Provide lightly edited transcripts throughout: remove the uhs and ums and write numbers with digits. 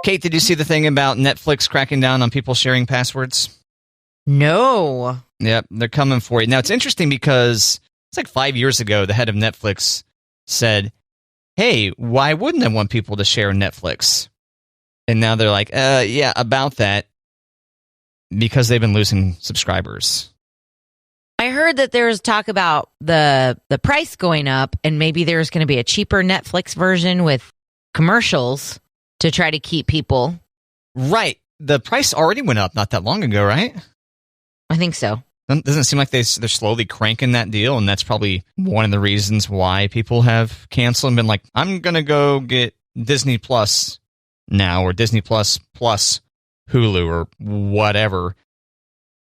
Kate, did you see the thing about Netflix cracking down on people sharing passwords? No. Yep, they're coming for you. Now, it's interesting because it's like 5 years ago, the head of Netflix said, hey, why wouldn't I want people to share Netflix? And now they're like, yeah, about that, because they've been losing subscribers. I heard that there was talk about the price going up, and maybe there's going to be a cheaper Netflix version with commercials to try to keep people. Right. The price already went up not that long ago, right? I think so. Doesn't it seem like they're slowly cranking that deal, and that's probably one of the reasons why people have canceled and been like, I'm going to go get Disney Plus now, or Disney Plus plus Hulu, or whatever,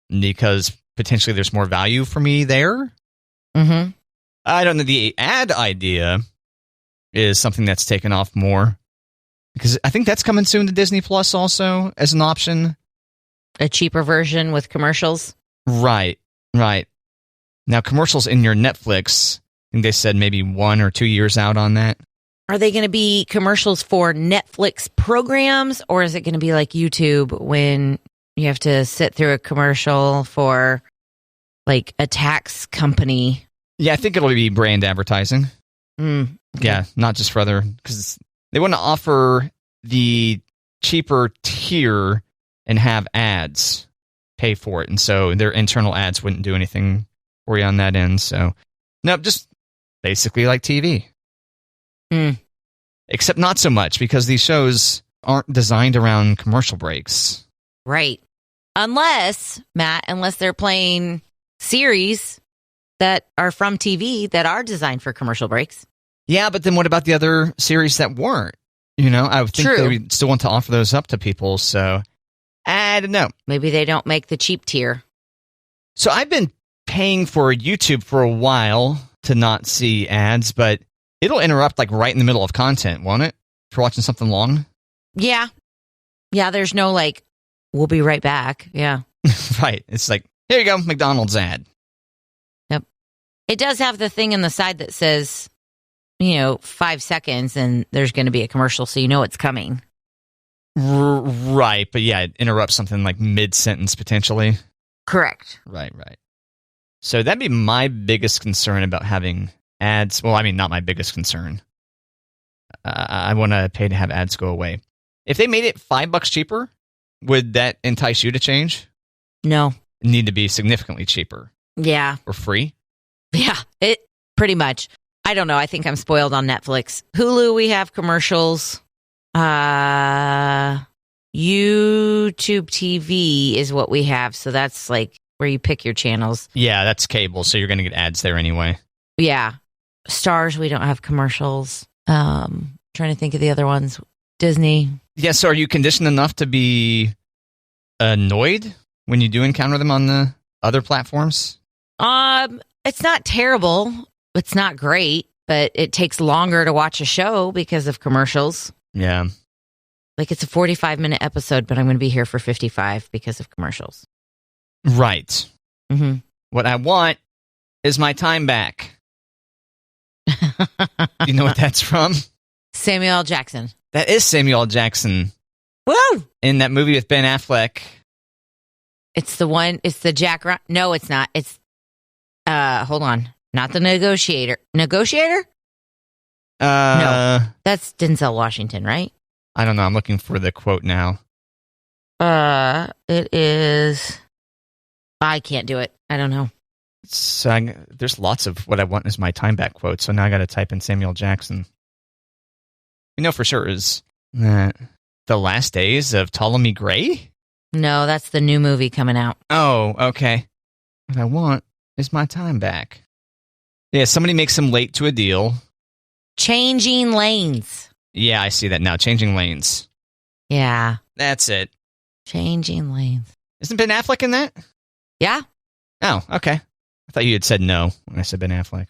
because potentially there's more value for me there. Mm-hmm. I don't know. The ad idea is something that's taken off more, because I think that's coming soon to Disney Plus also as an option. A cheaper version with commercials? Right. Now, commercials in your Netflix, I think they said maybe 1 or 2 years out on that. Are they going to be commercials for Netflix programs, or is it going to be like YouTube when you have to sit through a commercial for like a tax company? Yeah, I think it'll be brand advertising. Okay. Yeah, not just for other, because they want to offer the cheaper tier and have ads pay for it. And so their internal ads wouldn't do anything for you on that end. So, no, just basically like TV. Except not so much, because these shows aren't designed around commercial breaks. Right. Unless they're playing series that are from TV that are designed for commercial breaks. Yeah, but then what about the other series that weren't? I would think they would still want to offer those up to people. So, I don't know. Maybe they don't make the cheap tier. So I've been paying for YouTube for a while to not see ads, but it'll interrupt like right in the middle of content, won't it? If you're watching something long? Yeah. Yeah, there's no like, we'll be right back. Yeah. Right. It's like, here you go, McDonald's ad. Yep. It does have the thing on the side that says, 5 seconds and there's going to be a commercial, so you know it's coming. Right. But yeah, it interrupts something like mid-sentence potentially. Correct. Right. So that'd be my biggest concern about having ads. Well, I mean, not my biggest concern. I want to pay to have ads go away. If they made it $5 cheaper, would that entice you to change? No. It'd need to be significantly cheaper. Yeah. Or free? Yeah, it pretty much. I don't know. I think I'm spoiled on Netflix. Hulu, we have commercials. YouTube TV is what we have. So that's like where you pick your channels. Yeah, that's cable. So you're going to get ads there anyway. Yeah. Stars, we don't have commercials. Trying to think of the other ones. Disney. Yeah, so are you conditioned enough to be annoyed when you do encounter them on the other platforms? It's not terrible. It's not great, but it takes longer to watch a show because of commercials. Yeah. Like it's a 45-minute episode, but I'm going to be here for 55 because of commercials. Right. Mm-hmm. What I want is my time back. You know what that's from? Samuel L. Jackson. That is Samuel L. Jackson. Woo! In that movie with Ben Affleck. It's the one, it's the Jack... No, it's not. It's, hold on. Not the Negotiator. Negotiator? No. That's Denzel Washington, right? I don't know. I'm looking for the quote now. It is... I can't do it. I don't know. So there's lots of what I want is my time back quotes, so now I got to type in Samuel Jackson. We know for sure is The Last Days of Ptolemy Gray? No, that's the new movie coming out. Oh, okay. What I want is my time back. Yeah, somebody makes him late to a deal. Changing Lanes. Yeah, I see that now. Changing Lanes. Yeah. That's it. Changing Lanes. Isn't Ben Affleck in that? Yeah. Oh, okay. I thought you had said no when I said Ben Affleck.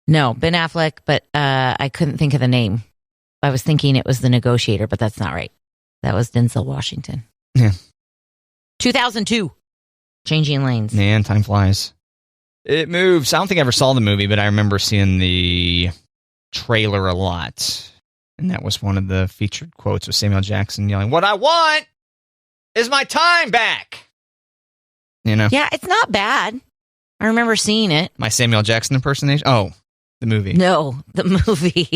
No, Ben Affleck, but I couldn't think of the name. I was thinking it was The Negotiator, but that's not right. That was Denzel Washington. Yeah. 2002. Changing Lanes. Man, time flies. It moves. I don't think I ever saw the movie, but I remember seeing the trailer a lot. And that was one of the featured quotes of Samuel Jackson yelling, "What I want is my time back." You know? Yeah, it's not bad. I remember seeing it. My Samuel Jackson impersonation? Oh, the movie. No, the movie.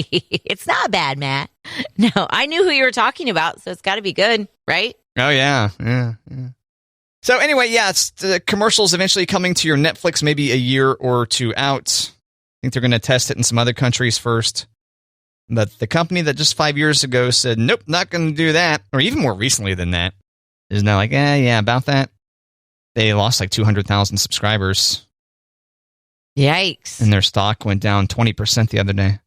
It's not bad, Matt. No, I knew who you were talking about, so it's got to be good, right? Oh, yeah. So anyway, yeah, it's the commercials eventually coming to your Netflix maybe a year or two out. I think they're going to test it in some other countries first. But the company that just 5 years ago said, nope, not going to do that, or even more recently than that, is now like, yeah, about that. They lost like 200,000 subscribers. Yikes. And their stock went down 20% the other day.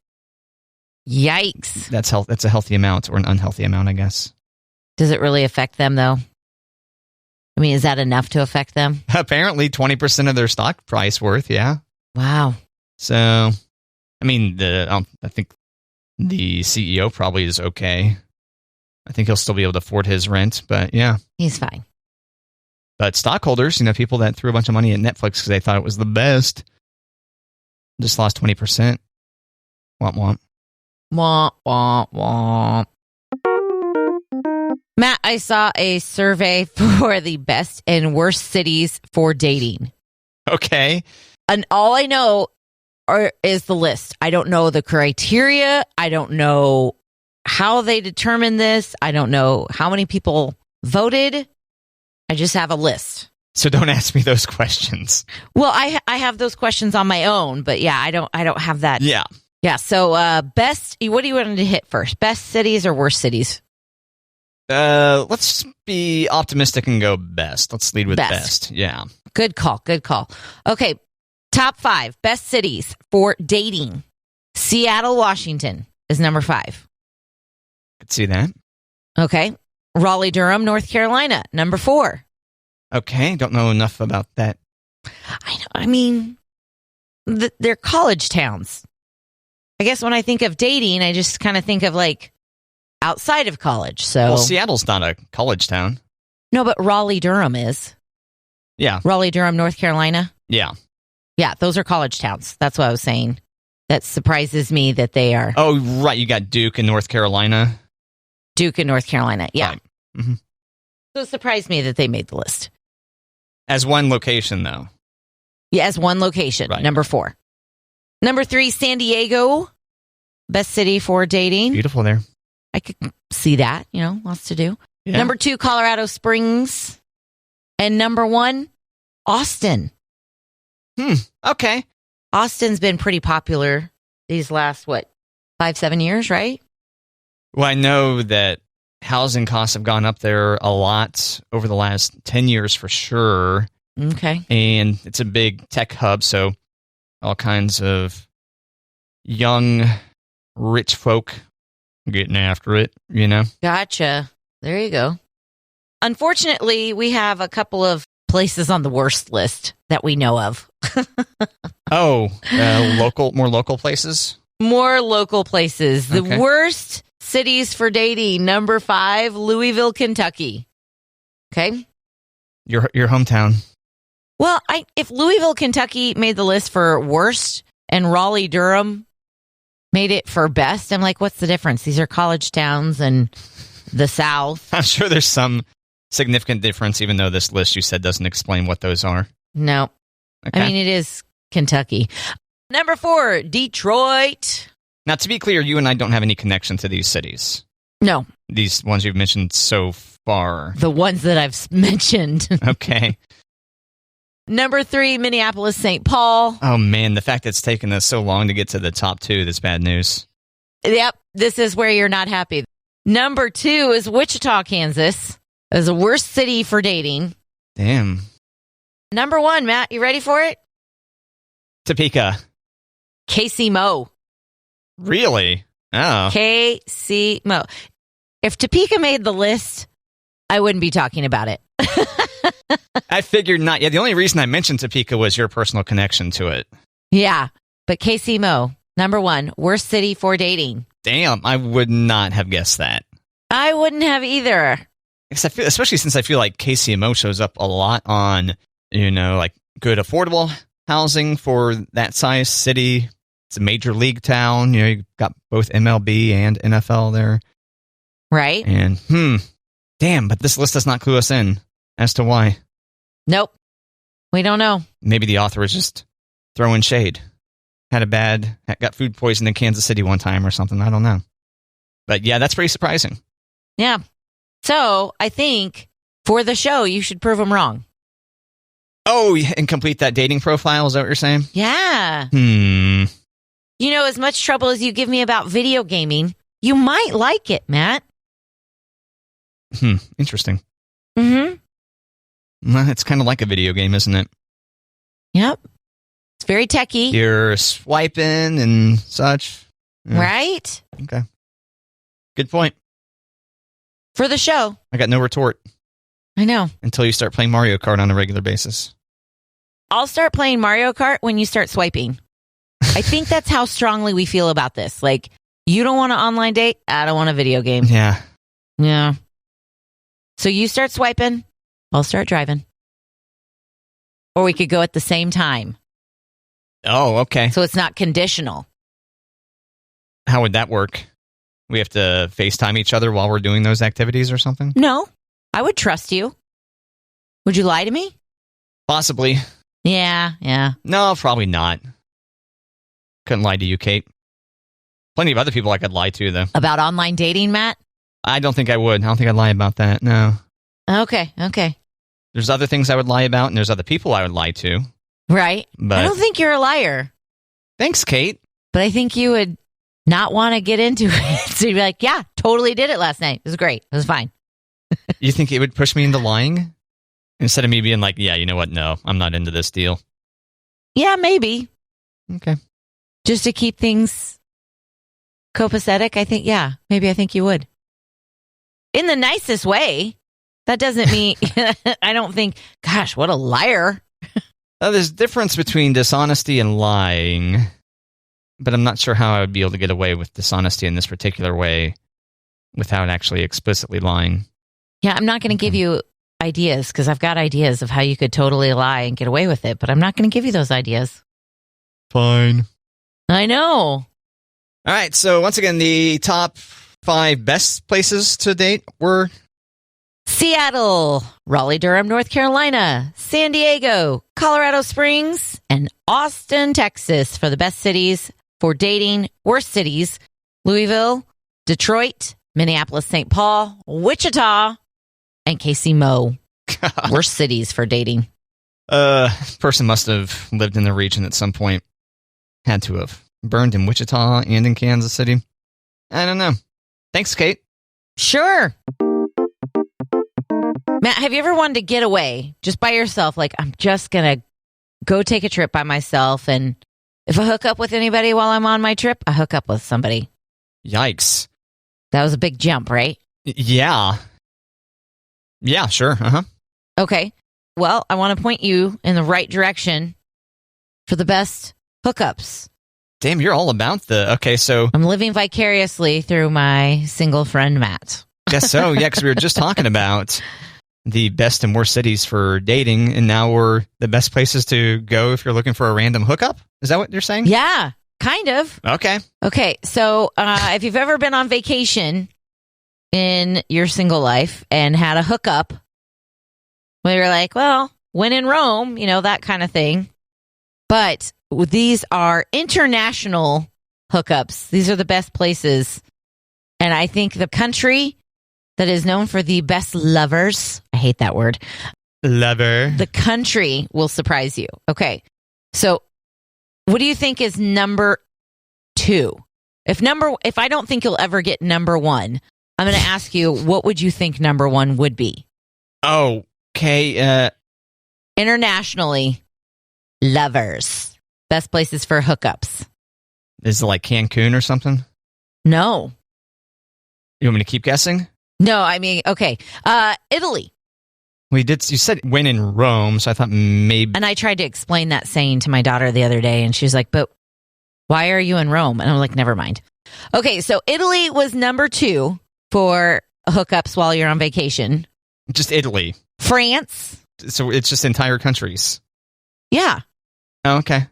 Yikes. That's a healthy amount, or an unhealthy amount, I guess. Does it really affect them, though? I mean, is that enough to affect them? Apparently 20% of their stock price worth, yeah. Wow. So, I mean, I think the CEO probably is okay. I think he'll still be able to afford his rent, but yeah. He's fine. But stockholders, people that threw a bunch of money at Netflix because they thought it was the best, just lost 20%. Womp womp. Womp, womp, womp. Matt, I saw a survey for the best and worst cities for dating. Okay. And all I know is the list. I don't know the criteria. I don't know how they determined this. I don't know how many people voted. I just have a list. So don't ask me those questions. Well, I have those questions on my own, but yeah, I don't have that. Yeah. Yeah. So best, what do you want to hit first? Best cities or worst cities? Let's be optimistic and go best. Let's lead with best. Yeah. Good call. Good call. Okay. Top 5 best cities for dating. Seattle, Washington is number 5. Could see that. Okay. Raleigh, Durham, North Carolina, number 4. Okay. Don't know enough about that. I mean, they're college towns. I guess when I think of dating, I just kind of think of like outside of college. So, well, Seattle's not a college town. No, but Raleigh, Durham is. Yeah. Raleigh, Durham, North Carolina. Yeah. Yeah, those are college towns. That's what I was saying. That surprises me that they are. Oh, right. You got Duke in North Carolina. Duke in North Carolina. Yeah. Right. Mm-hmm. So it surprised me that they made the list. As one location, though. Yeah, as one location. Right. Number 4. Number 3, San Diego. Best city for dating. Beautiful there. I could see that. Lots to do. Yeah. Number 2, Colorado Springs. And number 1, Austin. Okay. Austin's been pretty popular these last, 5-7 years, right? Well, I know that housing costs have gone up there a lot over the last 10 years for sure. Okay. And it's a big tech hub, so all kinds of young, rich folk getting after it, Gotcha. There you go. Unfortunately, we have a couple of places on the worst list that we know of. More local places? More local places. The Okay. worst cities for dating. Number 5, Louisville, Kentucky. Okay. Your hometown. Well, if Louisville, Kentucky made the list for worst and Raleigh, Durham made it for best, I'm like, what's the difference? These are college towns and the South. I'm sure there's some significant difference, even though this list you said doesn't explain what those are. No. Okay. I mean, it is Kentucky. Number 4, Detroit. Now, to be clear, you and I don't have any connection to these cities. No, These ones you've mentioned so far. the ones that I've mentioned. Okay. Number 3, Minneapolis, St. Paul. Oh, man, the fact that it's taken us so long to get to the top 2, that's bad news. Yep, this is where you're not happy. Number 2 is Wichita, Kansas. As the worst city for dating. Damn. Number 1, Matt, you ready for it? Topeka. Casey Mo. Really? Oh. Casey Mo. If Topeka made the list, I wouldn't be talking about it. I figured not. Yeah, the only reason I mentioned Topeka was your personal connection to it. Yeah, but Casey Mo, number 1, worst city for dating. Damn, I would not have guessed that. I wouldn't have either. Especially since I feel like KCMO shows up a lot on, like good affordable housing for that size city. It's a major league town. You got both MLB and NFL there. Right. And, damn, but this list does not clue us in as to why. Nope. We don't know. Maybe the author was just throwing shade. Got food poisoned in Kansas City one time or something. I don't know. But yeah, that's pretty surprising. Yeah. So I think for the show, you should prove them wrong. Oh, and complete that dating profile. Is that what you're saying? Yeah. You know, as much trouble as you give me about video gaming, you might like it, Matt. Interesting. Mm-hmm. Well, it's kind of like a video game, isn't it? Yep. It's very techy. You're swiping and such. Yeah. Right? Okay. Good point. For the show. I got no retort. I know. Until you start playing Mario Kart on a regular basis. I'll start playing Mario Kart when you start swiping. I think that's how strongly we feel about this. Like, you don't want an online date, I don't want a video game. Yeah. Yeah. So you start swiping, I'll start driving. Or we could go at the same time. Oh, okay. So it's not conditional. How would that work? We have to FaceTime each other while we're doing those activities or something? No. I would trust you. Would you lie to me? Possibly. Yeah. No, probably not. Couldn't lie to you, Kate. Plenty of other people I could lie to, though. About online dating, Matt? I don't think I would. I don't think I'd lie about that, no. Okay. There's other things I would lie about, and there's other people I would lie to. Right. But I don't think you're a liar. Thanks, Kate. But I think you would not want to get into it. So you'd be like, yeah, totally did it last night. It was great. It was fine. You think it would push me into lying? Instead of me being like, yeah, you know what? No, I'm not into this deal. Yeah, maybe. Okay. Just to keep things copacetic, I think you would. In the nicest way. That doesn't mean, I don't think, gosh, what a liar. There's a difference between dishonesty and lying, but I'm not sure how I would be able to get away with dishonesty in this particular way without actually explicitly lying. Yeah, I'm not going to give you ideas because I've got ideas of how you could totally lie and get away with it, but I'm not going to give you those ideas. Fine. I know. All right, so once again, the top 5 best places to date were Seattle, Raleigh-Durham, North Carolina, San Diego, Colorado Springs, and Austin, Texas for the best cities for dating. Worst cities, Louisville, Detroit, Minneapolis, St. Paul, Wichita, and KC-Mo. Worst cities for dating. Person must have lived in the region at some point. Had to have. Burned in Wichita and in Kansas City. I don't know. Thanks, Kate. Sure. Matt, have you ever wanted to get away just by yourself? Like, I'm just going to go take a trip by myself, and if I hook up with anybody while I'm on my trip, I hook up with somebody. Yikes. That was a big jump, right? Yeah. Yeah, sure. Uh-huh. Okay. Well, I want to point you in the right direction for the best hookups. Damn, you're all about okay, so I'm living vicariously through my single friend, Matt. Guess so, yeah, because we were just talking about the best and worst cities for dating, and now we're the best places to go if you're looking for a random hookup? Is that what you're saying? Yeah, kind of. Okay, so if you've ever been on vacation in your single life and had a hookup, where you're like, well, when in Rome, that kind of thing. But these are international hookups. These are the best places. And I think the country that is known for the best lovers, I hate that word. Lover. The country will surprise you. Okay. So what do you think is number 2? If I don't think you'll ever get number 1, I'm going to ask you, what would you think number 1 would be? Okay. Internationally, lovers. Best places for hookups. Is it like Cancun or something? No. You want me to keep guessing? No, I mean, okay. Italy. You said when in Rome, so I thought maybe. And I tried to explain that saying to my daughter the other day, and she was like, but why are you in Rome? And I'm like, never mind. Okay, so Italy was number 2 for hookups while you're on vacation. Just Italy. France. So it's just entire countries. Yeah. Oh, okay.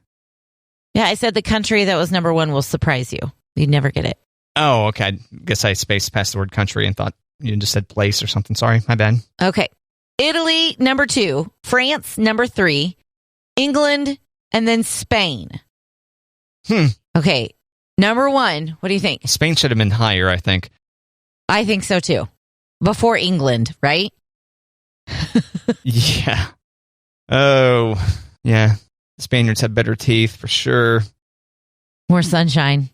Yeah, I said the country that was number one will surprise you. You'd never get it. Oh, okay. I guess I spaced past the word country and thought you just said place or something. Sorry, my bad. Okay. Italy, number 2. France, number 3. England, and then Spain. Okay. Number 1, what do you think? Spain should have been higher, I think. I think so, too. Before England, right? Yeah. Oh, yeah. The Spaniards have better teeth, for sure. More sunshine.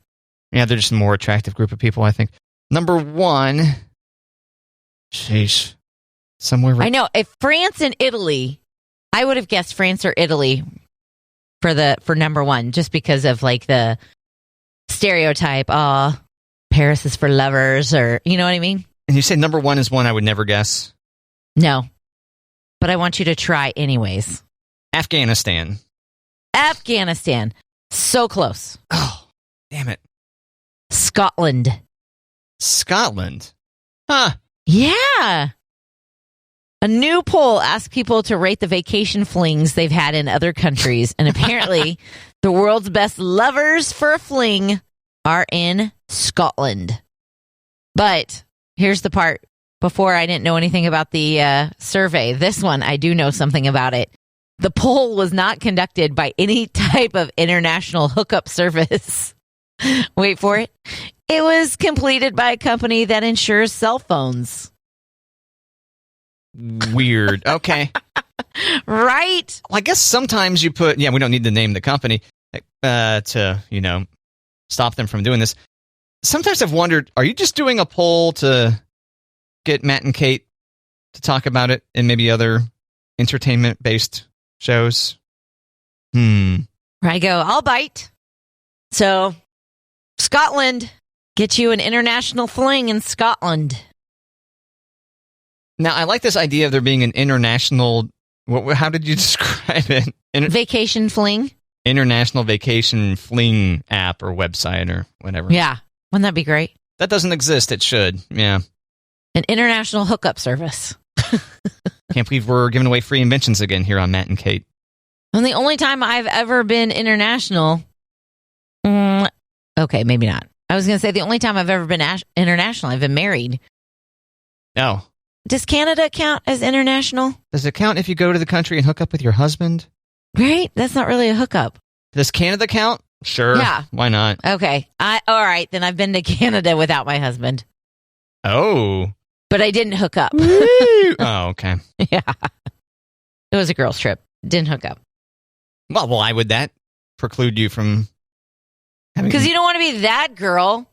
Yeah, they're just a more attractive group of people, I think. Number 1. Sheesh. Somewhere. I know. If France and Italy, I would have guessed France or Italy for number 1, just because of like the stereotype. Oh, Paris is for lovers, or you know what I mean? And you say number 1 is one I would never guess? No. But I want you to try anyways. Afghanistan. Afghanistan. So close. Oh, damn it. Scotland. Scotland? Huh. Yeah. A new poll asked people to rate the vacation flings they've had in other countries. And apparently, the world's best lovers for a fling are in Scotland. But here's the part. Before, I didn't know anything about the survey. This one, I do know something about it. The poll was not conducted by any type of international hookup service. Wait for it. It was completed by a company that insures cell phones. Weird. Okay. Right? Well, I guess sometimes you put, we don't need to name the company to, stop them from doing this. Sometimes I've wondered, are you just doing a poll to get Matt and Kate to talk about it in maybe other entertainment-based shows? I go, I'll bite. So, Scotland, get you an international fling in Scotland. Now, I like this idea of there being an international, how did you describe it? Vacation fling? International vacation fling app or website or whatever. Yeah. Wouldn't that be great? That doesn't exist. It should. Yeah. An international hookup service. Can't believe we're giving away free inventions again here on Matt and Kate. And the only time I've ever been international, okay, maybe not. I was going to say the only time I've ever been international, I've been married. Oh. Does Canada count as international? Does it count if you go to the country and hook up with your husband? Right? That's not really a hookup. Does Canada count? Sure. Yeah. Why not? Okay. All right, then I've been to Canada without my husband. Oh. But I didn't hook up. Oh, okay. Yeah. It was a girls' trip. Didn't hook up. Well, why would that preclude you from having... Because you don't want to be that girl.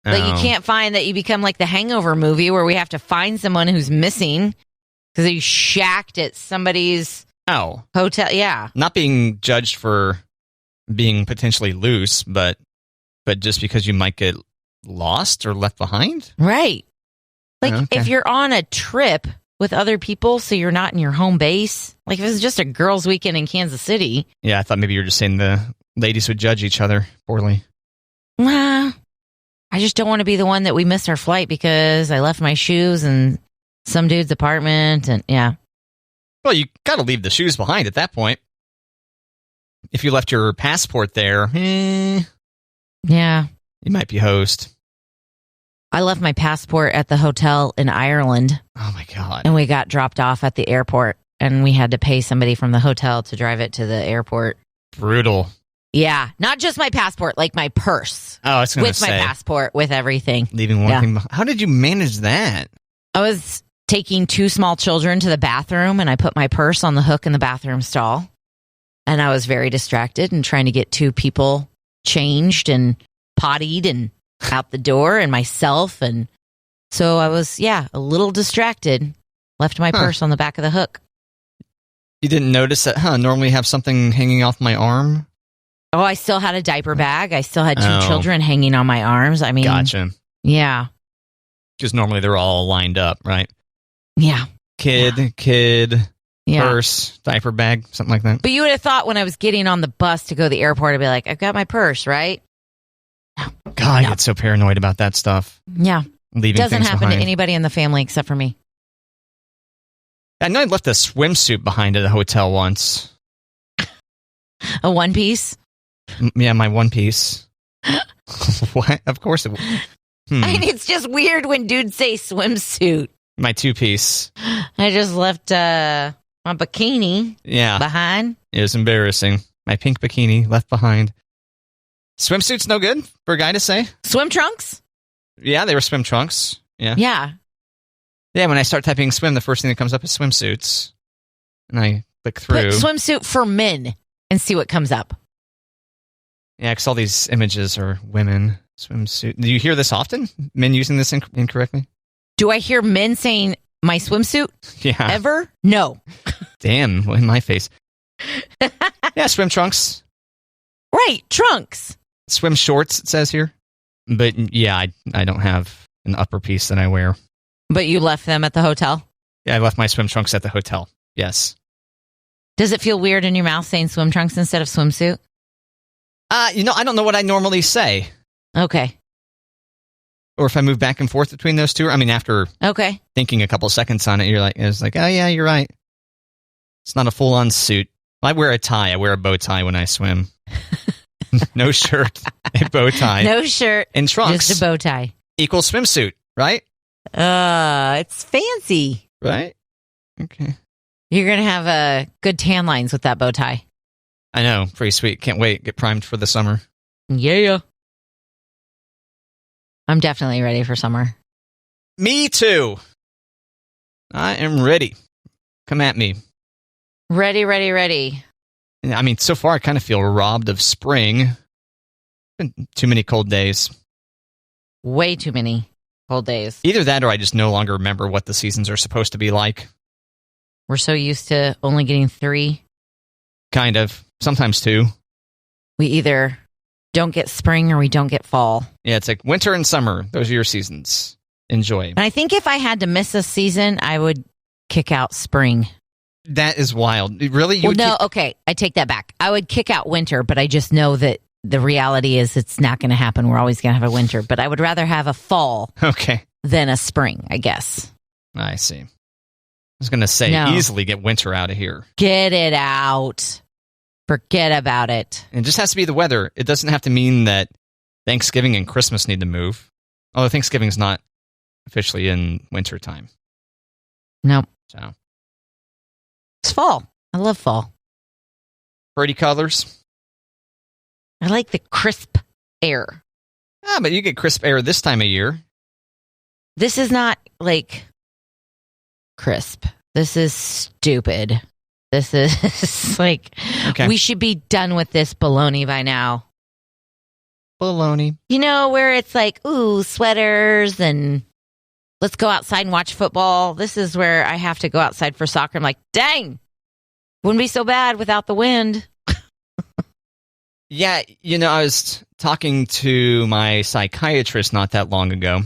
Like you can't find that you become like the Hangover movie where we have to find someone who's missing because you shacked at somebody's hotel. Yeah. Not being judged for being potentially loose, but just because you might get lost or left behind? Right. Like if you're on a trip with other people, so you're not in your home base. Like if it was just a girls' weekend in Kansas City. Yeah, I thought maybe you were just saying the ladies would judge each other poorly. Nah. I just don't want to be the one that we missed our flight because I left my shoes in some dude's apartment and yeah. Well, you got to leave the shoes behind at that point. If you left your passport there, yeah, you might be host. I left my passport at the hotel in Ireland. Oh my God. And we got dropped off at the airport and we had to pay somebody from the hotel to drive it to the airport. Brutal. Yeah, not just my passport, like my purse. Oh, I was going to say. With my passport, with everything. Leaving one thing behind. How did you manage that? I was taking 2 small children to the bathroom, and I put my purse on the hook in the bathroom stall. And I was very distracted and trying to get 2 people changed and pottied and out the door and myself. And so I was, a little distracted. Left my purse on the back of the hook. You didn't notice that, normally have something hanging off my arm? Oh, I still had a diaper bag. I still had 2 children hanging on my arms. I mean, gotcha. Yeah. Because normally they're all lined up, right? Yeah. Kid, purse, diaper bag, something like that. But you would have thought when I was getting on the bus to go to the airport, I'd be like, I've got my purse, right? No. God, I get so paranoid about that stuff. Yeah. Leaving doesn't things happen behind. to anybody in the family except for me. I know I left a swimsuit behind at a hotel once. A one piece? Yeah, my one piece. What? Of course it would. I mean, it's just weird when dudes say swimsuit. My two piece. I just left my bikini behind. It was embarrassing. My pink bikini left behind. Swimsuit's no good for a guy to say. Swim trunks? Yeah, they were swim trunks. Yeah. Yeah. Yeah, when I start typing swim, the first thing that comes up is swimsuits. And I click through. Put swimsuit for men and see what comes up. Yeah, because all these images are women. Swimsuit. Do you hear this often? Men using this incorrectly? Do I hear men saying my swimsuit? Yeah. Ever? No. Damn, in my face. Yeah, swim trunks. Right, trunks. Swim shorts, it says here. But yeah, I don't have an upper piece that I wear. But you left them at the hotel? Yeah, I left my swim trunks at the hotel. Yes. Does it feel weird in your mouth saying swim trunks instead of swimsuit? I don't know what I normally say. Okay. Or if I move back and forth between those two. I mean, after thinking a couple seconds on it, it's like, oh yeah, you're right. It's not a full-on suit. I wear a tie. I wear a bow tie when I swim. No shirt, a bow tie. No shirt. And trunks. Just a bow tie. Equals swimsuit, right? It's fancy. Right? Okay. You're going to have good tan lines with that bow tie. I know. Pretty sweet. Can't wait. Get primed for the summer. Yeah. I'm definitely ready for summer. Me too. I am ready. Come at me. Ready. I mean, so far I kind of feel robbed of spring. Been too many cold days. Way too many cold days. Either that or I just no longer remember what the seasons are supposed to be like. We're so used to only getting 3. Kind of. Sometimes 2. We either don't get spring or we don't get fall. Yeah, it's like winter and summer. Those are your seasons. Enjoy. And I think if I had to miss a season, I would kick out spring. That is wild. Really? Okay. I take that back. I would kick out winter, but I just know that the reality is it's not going to happen. We're always going to have a winter, but I would rather have a fall than a spring, I guess. I see. I was going to say, easily get winter out of here. Get it out. Forget about it. It just has to be the weather. It doesn't have to mean that Thanksgiving and Christmas need to move. Although Thanksgiving's not officially in winter time. No. So. It's fall. I love fall. Pretty colors. I like the crisp air. But you get crisp air this time of year. This is not like crisp. This is stupid. This is like, we should be done with this baloney by now. Baloney. Where it's like, ooh, sweaters and let's go outside and watch football. This is where I have to go outside for soccer. I'm like, dang, wouldn't be so bad without the wind. Yeah, I was talking to my psychiatrist not that long ago.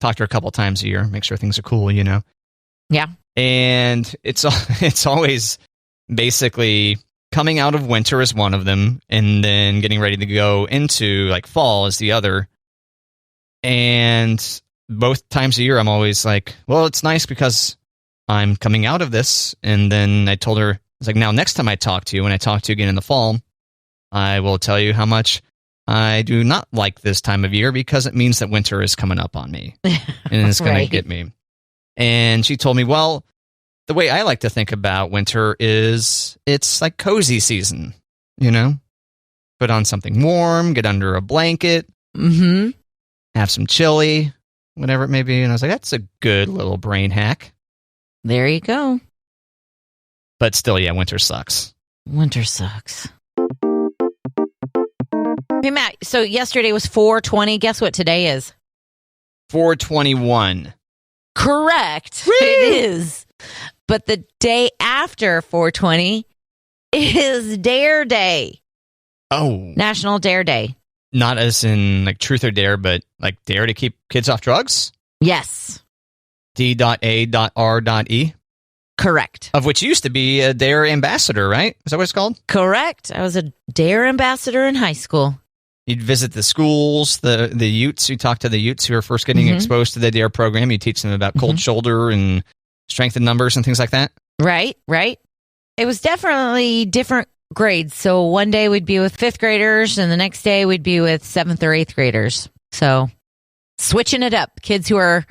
Talk to her a couple times a year, make sure things are cool, Yeah. And it's always basically coming out of winter is one of them, and then getting ready to go into like fall is the other. And both times a year, I'm always like, well, it's nice because I'm coming out of this. And then I told her, it's like, now next time I talk to you, when I talk to you again in the fall, I will tell you how much I do not like this time of year because it means that winter is coming up on me and it's going to get me. And she told me, well, the way I like to think about winter is it's like cozy season, Put on something warm, get under a blanket, have some chili, whatever it may be. And I was like, that's a good little brain hack. There you go. But still, yeah, winter sucks. Winter sucks. Hey, Matt, so yesterday was 4/20. Guess what today is? 4/21. Correct. Woo! It is. But the day after 4/20 is Dare Day. Oh. National Dare Day. Not as in like truth or dare, but like dare to keep kids off drugs? Yes. D.A.R.E? Correct. Of which used to be a Dare ambassador, right? Is that what it's called? Correct. I was a Dare ambassador in high school. You'd visit the schools, the youths. You talk to the youths who are first getting exposed to the Dare program. You teach them about cold shoulder and strength in numbers and things like that. Right. It was definitely different grades. So one day we'd be with 5th graders and the next day we'd be with 7th or 8th graders. So switching it up. Kids who are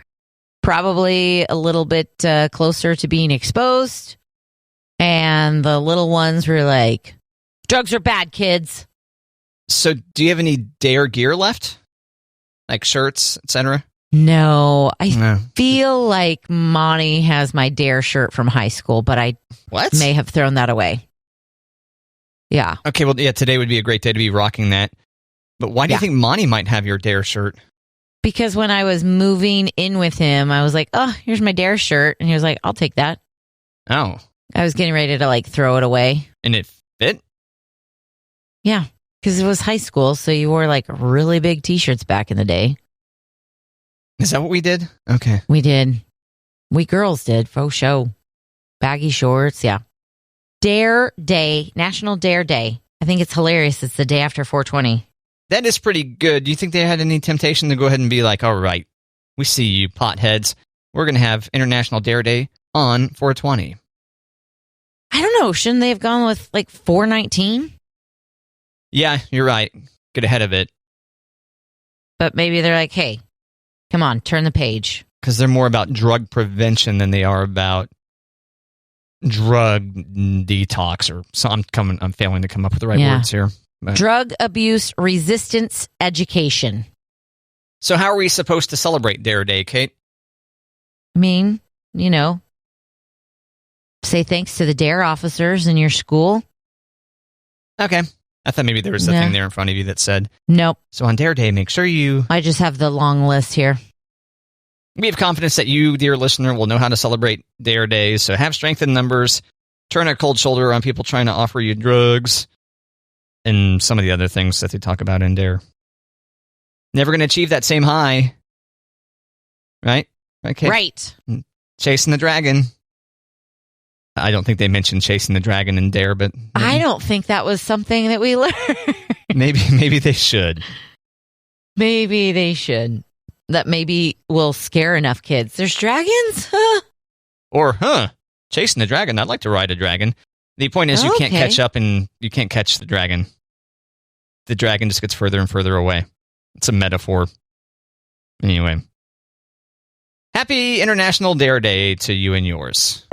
probably a little bit closer to being exposed. And the little ones were like, drugs are bad, kids. So do you have any Dare gear left? Like shirts, etc.? No, I feel like Monty has my Dare shirt from high school, but I may have thrown that away. Yeah. Okay, well, yeah, today would be a great day to be rocking that. But why do you think Monty might have your Dare shirt? Because when I was moving in with him, I was like, oh, here's my Dare shirt. And he was like, I'll take that. Oh. I was getting ready to like throw it away. And it fit? Yeah, because it was high school, so you wore like really big T-shirts back in the day. Is that what we did? Okay. We did. We girls did, faux show. Baggy shorts, yeah. Dare Day, National Dare Day. I think it's hilarious. It's the day after 420. That is pretty good. Do you think they had any temptation to go ahead and be like, all right, we see you, potheads. We're going to have International Dare Day on 420. I don't know. Shouldn't they have gone with like 419? Yeah, you're right. Get ahead of it. But maybe they're like, hey, come on, turn the page. Because they're more about drug prevention than they are about drug detox or so. I'm failing to come up with the right words here. But. Drug abuse resistance education. So how are we supposed to celebrate Dare Day, Kate? I mean, say thanks to the Dare officers in your school. Okay. I thought maybe there was a thing there in front of you that said, nope. So on Dare Day, make sure you... I just have the long list here. We have confidence that you, dear listener, will know how to celebrate Dare Days. So have strength in numbers, turn a cold shoulder on people trying to offer you drugs, and some of the other things that they talk about in Dare. Never going to achieve that same high. Right? Okay. Right. Chasing the dragon. I don't think they mentioned chasing the dragon in Dare, but... I don't think that was something that we learned. Maybe they should. Maybe they should. That maybe will scare enough kids. There's dragons? Or, chasing the dragon. I'd like to ride a dragon. The point is you can't catch up and you can't catch the dragon. The dragon just gets further and further away. It's a metaphor. Anyway. Happy International Dare Day to you and yours.